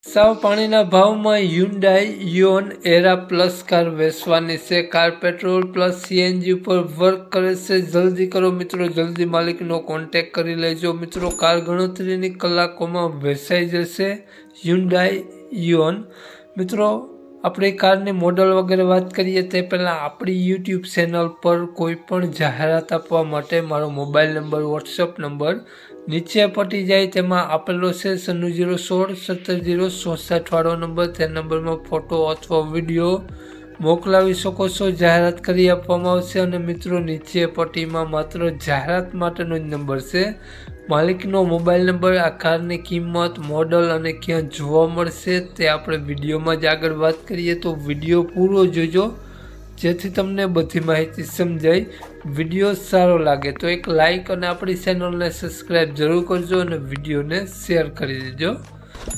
સાવ પાણીના ભાવમાં હ્યુન્ડાઈ ઇઓન એરા પ્લસ કાર વેચવાની છે। કાર પેટ્રોલ પ્લસ સીએનજી ઉપર વર્ક કરે છે। જલ્દી કરો મિત્રો, જલ્દી માલિકનો કોન્ટેક કરી લેજો મિત્રો। કાર ગણતરીની કલાકોમાં વેચાઈ જશે। હ્યુન્ડાઈ ઇઓન મિત્રો, આપણી કારની મોડલ વગેરે વાત કરીએ તે પહેલાં આપણી યુટ્યુબ ચેનલ પર કોઈ પણ જાહેરાત આપવા માટે મારો મોબાઈલ નંબર, વોટ્સઅપ નંબર નીચે પટી જાય તેમાં આપેલો છે। 9616 વાળો નંબર, તે નંબરમાં ફોટો અથવા વિડીયો મોકલાવી શકો છો। જાહેરાત કરી આપવામાં આવશે। અને મિત્રો, નીચે પટ્ટીમાં માત્ર જાહેરાત માટેનો જ નંબર છે, માલિકનો મોબાઈલ નંબર। આ કારની કિંમત, મોડલ અને ક્યાં જોવા મળશે તે આપણે વિડીયોમાં જ આગળ વાત કરીએ, તો વિડીયો પૂરો જોજો જેથી તમને બધી માહિતી સમજાય। વિડીયો સારો લાગે તો એક લાઇક અને આપણી ચેનલને સબસ્ક્રાઈબ જરૂર કરજો અને વિડીયોને શેર કરી દેજો।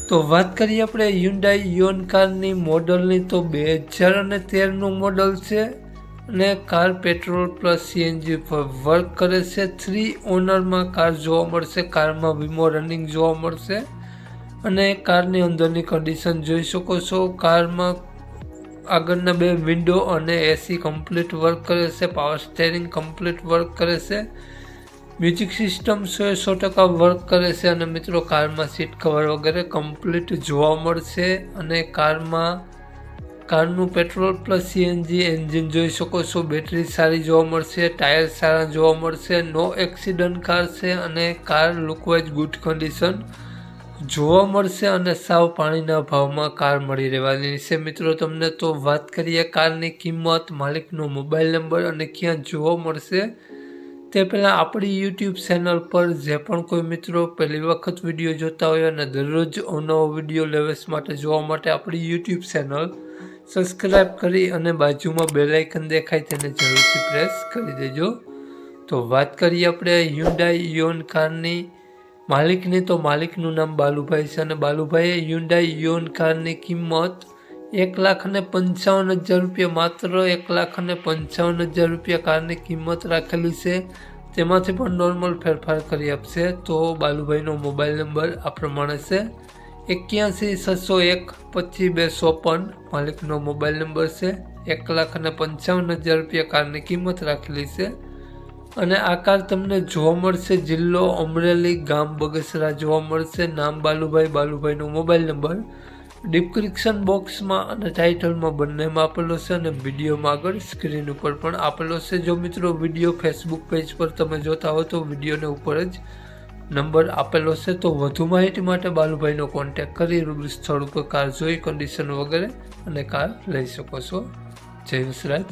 તો વાત કરીએ આપણે હ્યુન્ડાઈ ઇઓન કારની મોડલની, તો 2013નું મોડલ છે અને કાર પેટ્રોલ પ્લસ સીએનજી પર વર્ક કરે છે। 3 ઓનરમાં કાર જોવા મળશે। કારમાં વીમો રનિંગ જોવા મળશે અને કારની અંદરની કન્ડિશન જોઈ શકો છો। કારમાં આગળના 2 વિન્ડો અને એસી કમ્પ્લીટ વર્ક કરે છે। પાવર સ્ટેરિંગ કમ્પ્લીટ વર્ક કરે છે। મ્યુઝિક સિસ્ટમ 100% વર્ક કરે છે અને મિત્રો, કારમાં સીટ કવર વગેરે કમ્પ્લીટ જોવા મળશે। અને કારનું પેટ્રોલ પ્લસ સીએનજી એન્જિન જોઈ શકો છો। બેટરી સારી જોવા મળશે, ટાયર સારા જોવા મળશે, નો એક્સિડન્ટ કાર છે અને કાર લુકવાઇઝ ગુડ કન્ડિશન જોવા મળશે અને સાવ પાણીના ભાવમાં કાર મળી રહેવાની છે મિત્રો તમને। તો વાત કરીએ કારની કિંમત, માલિકનો મોબાઈલ નંબર અને ક્યાં જોવા મળશે તે પહેલાં આપણી યુટ્યુબ ચેનલ પર જે પણ કોઈ મિત્રો પહેલી વખત વિડીયો જોતા હોય અને દરરોજ અવનવો વિડીયો લેવસ માટે જોવા માટે આપણી યુટ્યુબ ચેનલ સબસ્ક્રાઈબ કરી અને બાજુમાં બેલ આઇકન દેખાય તેને જરૂરથી પ્રેસ કરી દેજો। તો વાત કરીએ આપણે હ્યુન્ડાઈ ઇઓન કારની માલિકની, તો માલિકનું નામ બાલુભાઈ છે અને બાલુભાઈએ હ્યુન્ડાઈ ઇઓન કારની કિંમત 1,55,000 રૂપિયા, માત્ર 1,55,000 રૂપિયા કારની કિંમત રાખેલી છે। તેમાંથી પણ નોર્મલ ફેરફાર કરી આપશે। તો બાલુભાઈનો મોબાઈલ નંબર આ પ્રમાણે છે 81 601 25 254 માલિકનો મોબાઈલ નંબર છે। 1,55,000 રૂપિયા કારની કિંમત રાખેલી છે અને આ કાર તમને જોવા મળશે જિલ્લો અમરેલી, ગામ બગસરા જોવા મળશે। નામ બાલુભાઈ, બાલુભાઈનો મોબાઈલ નંબર ડિસ્ક્રિપ્શન બોક્સમાં અને ટાઇટલમાં બંનેમાં આપેલો છે અને વિડીયોમાં આગળ સ્ક્રીન ઉપર પણ આપેલો છે। જો મિત્રો વિડીયો ફેસબુક પેજ પર તમે જોતા હો તો વિડીયોને ઉપર જ નંબર આપેલો છે। તો વધુ માહિતી માટે બાલુભાઈનો કોન્ટેક કરી રૂબરૂ સ્થળ ઉપર કાર જોઈ કન્ડિશન વગેરે અને કાર લઈ શકો છો। જય વસરાજ।